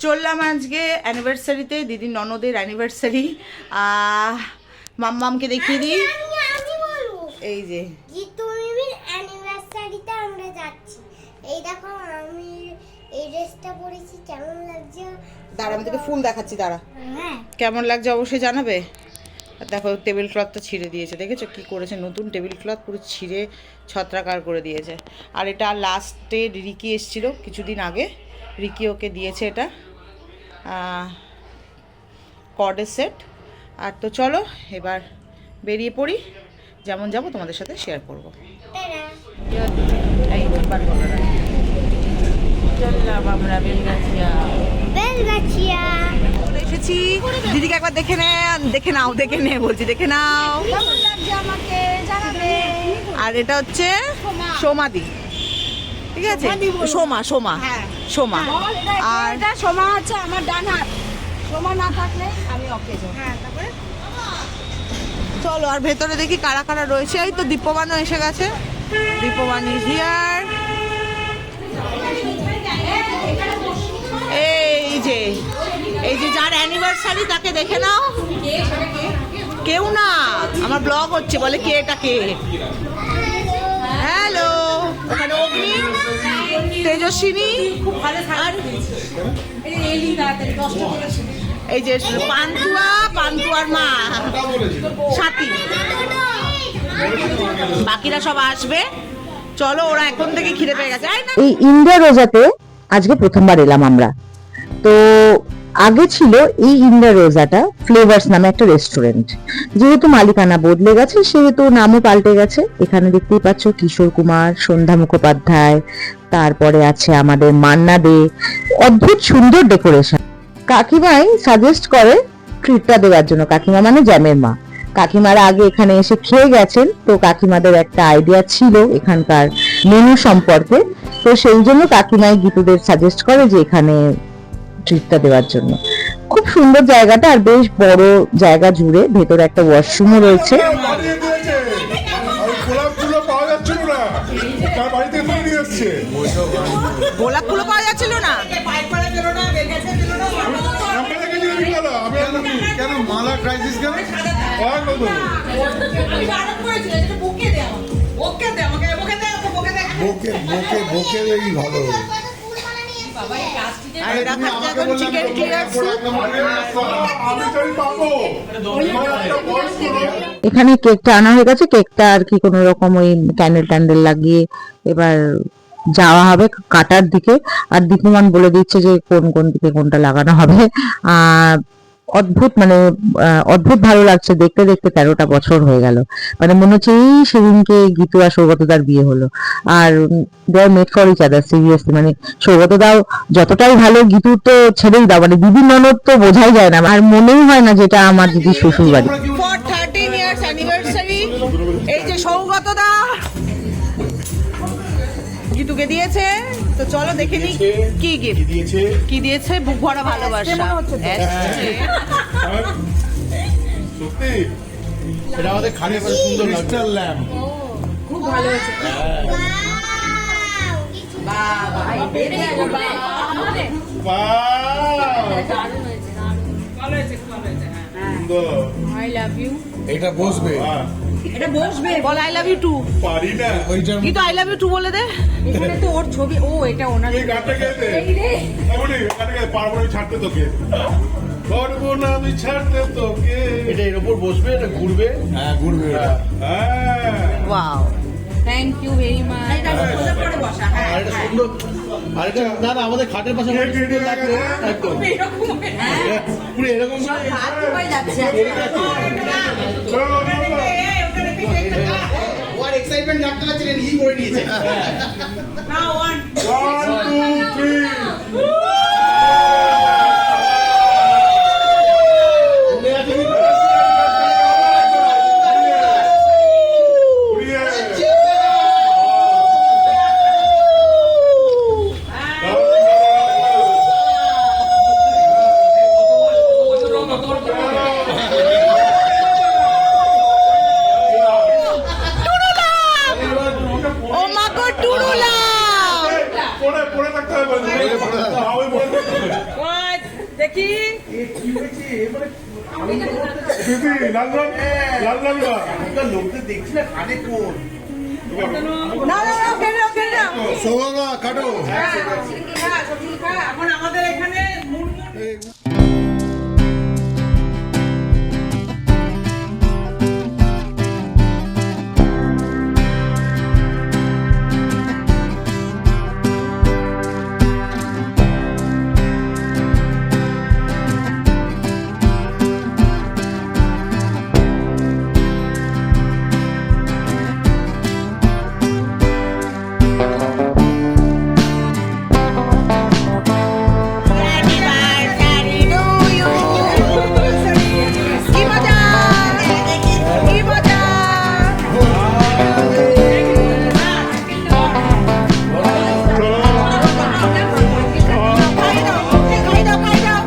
চললাম আজকে অ্যানিভার্সারিতে, দিদির ননদের অ্যানিভার্সারি। মাম্মামকে দেখিয়ে দিই, এই যে অ্যানিভার্সারিতে আমরা যাচ্ছি। এই দেখো আমি এই ড্রেসটা পরেছি, কেমন লাগছে? দাঁড়া, আমি তোকে ফুল দেখাচ্ছি, দাঁড়া। হ্যাঁ, কেমন লাগছে অবশ্যই জানাবে। আর দেখো টেবিল ক্লথটা ছিঁড়ে দিয়েছে, দেখেছো কি করেছে? নতুন টেবিল ক্লথ পুরো ছিঁড়ে ছত্রাকার করে দিয়েছে। আর এটা লাস্টে রিকি এসেছিল কিছুদিন আগে, রিকি ওকে দিয়েছে এটা কর্ডের সেট। আর তো চলো এবার বেরিয়ে পড়ি, যেমন যাবো তোমাদের সাথে শেয়ার করবো। চললাম আমরা বেলগাছিয়া এসেছি। দিদিকে একবার দেখে নাও বলছি, দেখে নাও। আর এটা হচ্ছে সোমাদি, ঠিক আছে? সোমা আর সোমা হচ্ছে আমার ডান হাত। সোমা না থাকলে আমি অকেজ। তারপরে চলো আর ভেতরে দেখি কারা কারা রয়েছে। এই তো দীপ্যমানও এসে গেছে, দীপ্যমান ইজ হিয়ার। এই যে যার অ্যানিভার্সারি তাকে দেখে নাও। কেউ না, আমার ব্লগ হচ্ছে, বলে কে এটা কে। হ্যালো, ওখানে অগ্নি, তেজস্বিনী, আর এই যে পান্তুয়ার মা সাথী, বাকিরা সব আসবে। চলো, ওরা এখন থেকে খিদে পেয়ে গেছে। এই ইন্ডিয়া রোজাতে আজকে প্রথমবার এলাম আমরা। তো আগে ছিল এই ইন্ডিয়া রোজাটা ফ্লেভার্স নামে একটা রেস্টুরেন্ট। যেহেতু মালিকানা বদলে গেছে সেহেতু নামও পাল্টে গেছে। এখানে দেখতেই পাচ্ছ কিশোর কুমার, সন্ধ্যা মুখোপাধ্যায়, তারপরে আছে আমাদের মান্না দে। অদ্ভুত সুন্দর ডেকোরেশন। কাকিমাই সাজেস্ট করে ট্রিটটা দেওয়ার জন্য। কাকিমা মানে জ্যামের মা। কাকিমারা আগে এখানে এসে খেয়ে গেছেন, তো কাকিমাদের একটা আইডিয়া ছিল এখানকার মেনু সম্পর্কে। তো সেই জন্য কাকিমাই গীতুদের সাজেস্ট করে যে এখানে ট্রিটটা দেওয়ার জন্য। খুব সুন্দর জায়গাটা, আর বেশ বড় জায়গা জুড়ে। ভেতরে একটা ওয়াশরুমও রয়েছে। গোলাপগুলো পাওয়া যাচ্ছিল না। কেন মালা ক্রাইসিস কেন? বকে দেখি ভালো। এখানে কেকটা আনা হয়ে গেছে। কেকটা আর কি কোনো রকম ওই ক্যান্ডেল লাগিয়ে এবার যাওয়া হবে কাটার দিকে। আর দীপমান বলে দিচ্ছে যে কোন দিকে কোনটা লাগানো হবে। অদ্ভুত অদ্ভুত ভালো লাগছে দেখতে। 13টা বছর হয়ে গেল, মানে মনে হচ্ছে এই সেদিনকে গীতু আর সৌগতদার বিয়ে হলো। আর they are made for each other, seriously. মানে সৌগতদাও যতটাই ভালো, গীতু তো ছেড়েই দাও। মানে দিদির ননদ তো বোঝাই যায় না, আর মনেই হয় না যেটা আমার দিদির শ্বশুর বাড়ি। For 13 years anniversary. এই যে সৌগতদা গীতুকে দিয়েছে, তো চলো দেখে নি কি গিফট দিয়েছে। বুক ভরা ভালোবাসা। সত্যি এটা আমাদের খানে সুন্দর ক্রিস্টাল ল্যাম্প, খুব ভালো হয়েছে। I love you. এটা বসবে, এটা বসবে। বল আই লাভ ইউ টু। পারি না ওইটার কিন্তু আই লাভ ইউ টু বলে দে। এখানে তো ওর ছবি। ও এটা ওনার। এই গানটা গেতে এমনি গানটা গেতে পারবো না ছাড়তে তোকে, পারবো না আমি ছাড়তে তোকে। এটা এর উপর বসবে, এটা ঘুরবে। হ্যাঁ ঘুরবে এটা। হ্যাঁ wow, thank you very much. এটা সোজা করে বসা। হ্যাঁ আর এটা সুন্দর। আর এটা না আমাদের খাটের পাশে সুন্দর লাগবে একদম। হ্যাঁ পুরো এরকম হাত কোপাই যাচ্ছে। ওর এক্সাইটমেন্ট রাখতে পারছিলেন, ই করে নিয়েছে। নাও 1 2 3 ও মা গো টুরুলা। পড়ে থাকতে হবে। কি দিদি লাল লাল লাল লাল না লোকদের দেখছি না কানে কোন না না না খেয়ে নাও, খেয়ে নাও। সোগা কাটো হ্যাঁ, সবজি খা। এখন আমাদের এখানে মুড়মুড় কি মজা, কি মজা। খাই দাও, খাই দাও, খাই দাও।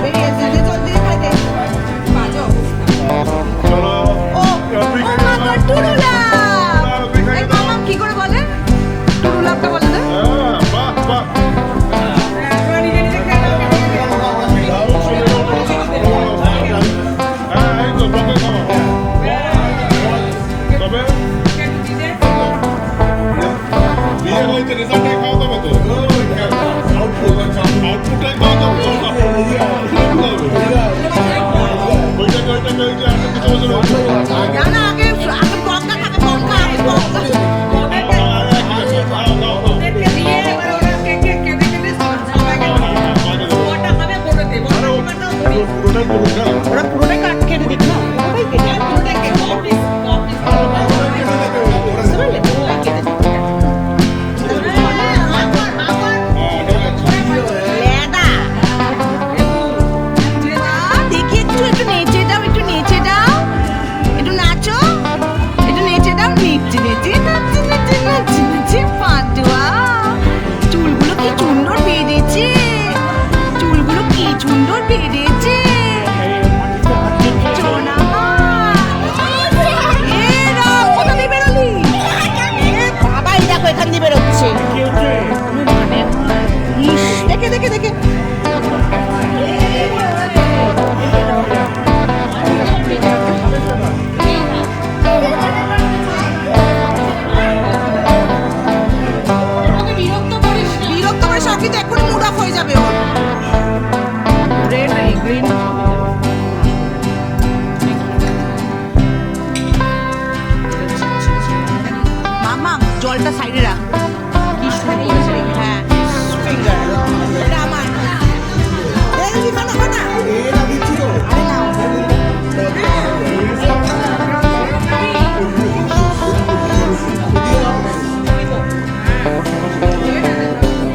বেরিয়েছে, যে জলদি খাই দে। বাজে অবস্থা। ও মা গো, টুরুলাভ। এই মামা কি করে বলে? টুরুলাভটা বলে দে। তোরা নিজে নিজে খেয়ে নাও, খেয়ে নাও। একটু দিতে। না না, আগে বঙ্কা খাবে, বঙ্কা, আগে বঙ্কা। ওদেরকে দিয়ে এবার ওরা কেটে কেটে কেটে সবাইকে ওটা খাবে বলে দে। বড়টাও বলি। ওরা পুরোটাই কাট কেটে দিক না, পুরোটাই কেটে। ওটাই কেটে অফিস অফিস বুঝতে পারলে? পুরোটাই কেটে দিক। লেদা। দেখি একটু একটু নেচে দাও, একটু নেচে দাও, একটু নাচো, একটু নেচে দাও, নেচে নেচে নাচে নেচে নাচে নেচে পাটুয়া। চুলগুলো কি সুন্দর বেঁধেছে, চুলগুলো কি সুন্দর বেঁধেছে। দেখেছো না? এ রাম, কোথা দিয়ে বেরোলি? এ বাবা, এই দেখো এখান দিয়ে বেরোচ্ছে। ইস, দেখে দেখে দেখে। বিরক্ত করিস না। বিরক্ত করে সব কিন্তু এক্ষুনি মুড অফ হয়ে যাবে ওর। রেড এই গ্রিন। মামা জলটা সাইডে রাখ। কি সুন্দর করেছে রে। হ্যাঁ, ফিঙ্গার। এটা আমার। দেখি খানা খানা। আরে নাও।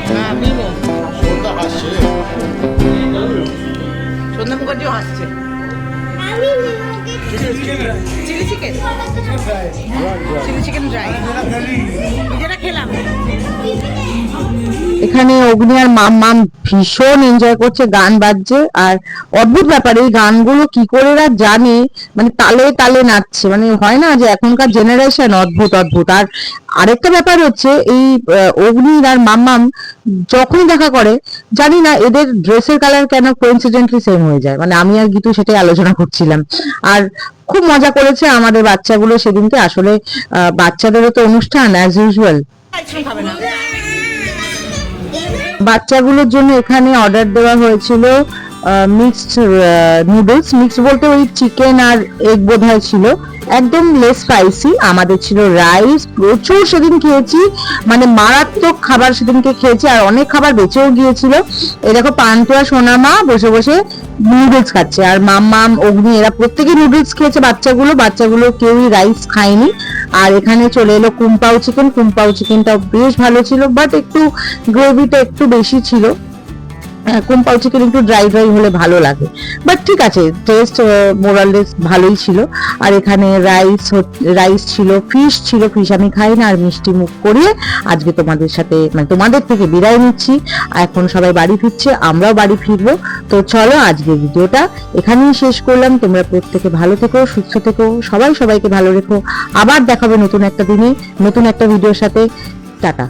হ্যাঁ, মিমো। সন্ধ্যা মুখার্জিও হাসছে। আমি মিমোকে chilli chicken, chilli chicken dry নিজেরা খেলাম। এখানে অগ্নি আর মাম্মাম ভীষণ এনজয় করছে, গান বাজছে। আর অদ্ভুত ব্যাপার, এই গানগুলো কি করে এরা জানে, মানে তালে তালে নাচছে। মানে হয় না যে এখনকার জেনারেশন অদ্ভুত অদ্ভুত। আর আরেকটা ব্যাপার হচ্ছে, এই অগ্নি আর মাম্মাম যখনই দেখা করে, জানি না এদের ড্রেসের কালার কেন কোইন্সিডেন্টলি সেম হয়ে যায়। মানে আমি আর গীতু সেটাই আলোচনা করছিলাম। আর খুব মজা করেছে আমাদের বাচ্চাগুলো সেদিনকে। আসলে বাচ্চাদেরও তো অনুষ্ঠান অ্যাজ ইউজুয়াল। আইসক্রিম খাবে না। বাচ্চাগুলোর জন্য এখানে অর্ডার দেওয়া হয়েছিল মিক্সড নুডলস। মিক্সড বলতে ওই চিকেন আর এগ বোধহয় ছিল, একদম লেস স্পাইসি। আমাদের ছিল রাইস, প্রচুর সেদিন খেয়েছি, মানে মারাত্মক খাবার সেদিনকে খেয়েছি। আর অনেক খাবার বেঁচেও গিয়েছিল। এই দেখো পান্তুয়া সোনামা বসে বসে নুডলস খাচ্ছে, আর মাম্মাম অগ্নি এরা প্রত্যেকে নুডলস খেয়েছে। বাচ্চাগুলো কেউই রাইস খায়নি। আর এখানে চলে এলো কুম্পাও চিকেন। কুম্পাও চিকেনটা বেশ ভালো ছিল, বাট একটু গ্রেভিটা একটু বেশি ছিল। কোম্পাল চিকেন একটু ড্রাই ড্রাই হলে ভালো লাগে, বাট ঠিক আছে, টেস্ট মোরাললেস ভালোই ছিল। আর এখানে রাইস ছিল, ফিশ ছিল, ফিশ আমি খাই না, আর মিষ্টি মুখ করিয়ে আজকে তোমাদের সাথে মানে তোমাদের থেকে বিদায় নিচ্ছি। এখন সবাই বাড়ি ফিরছে, আমরাও বাড়ি ফিরবো। তো চলো আজকের ভিডিওটা এখানেই শেষ করলাম। তোমরা প্রত্যেকে ভালো থেকো, সুস্থ থেকো, সবাইকে ভালো রেখো। আবার দেখাবে নতুন একটা দিনে নতুন একটা ভিডিওর সাথে। টাটা।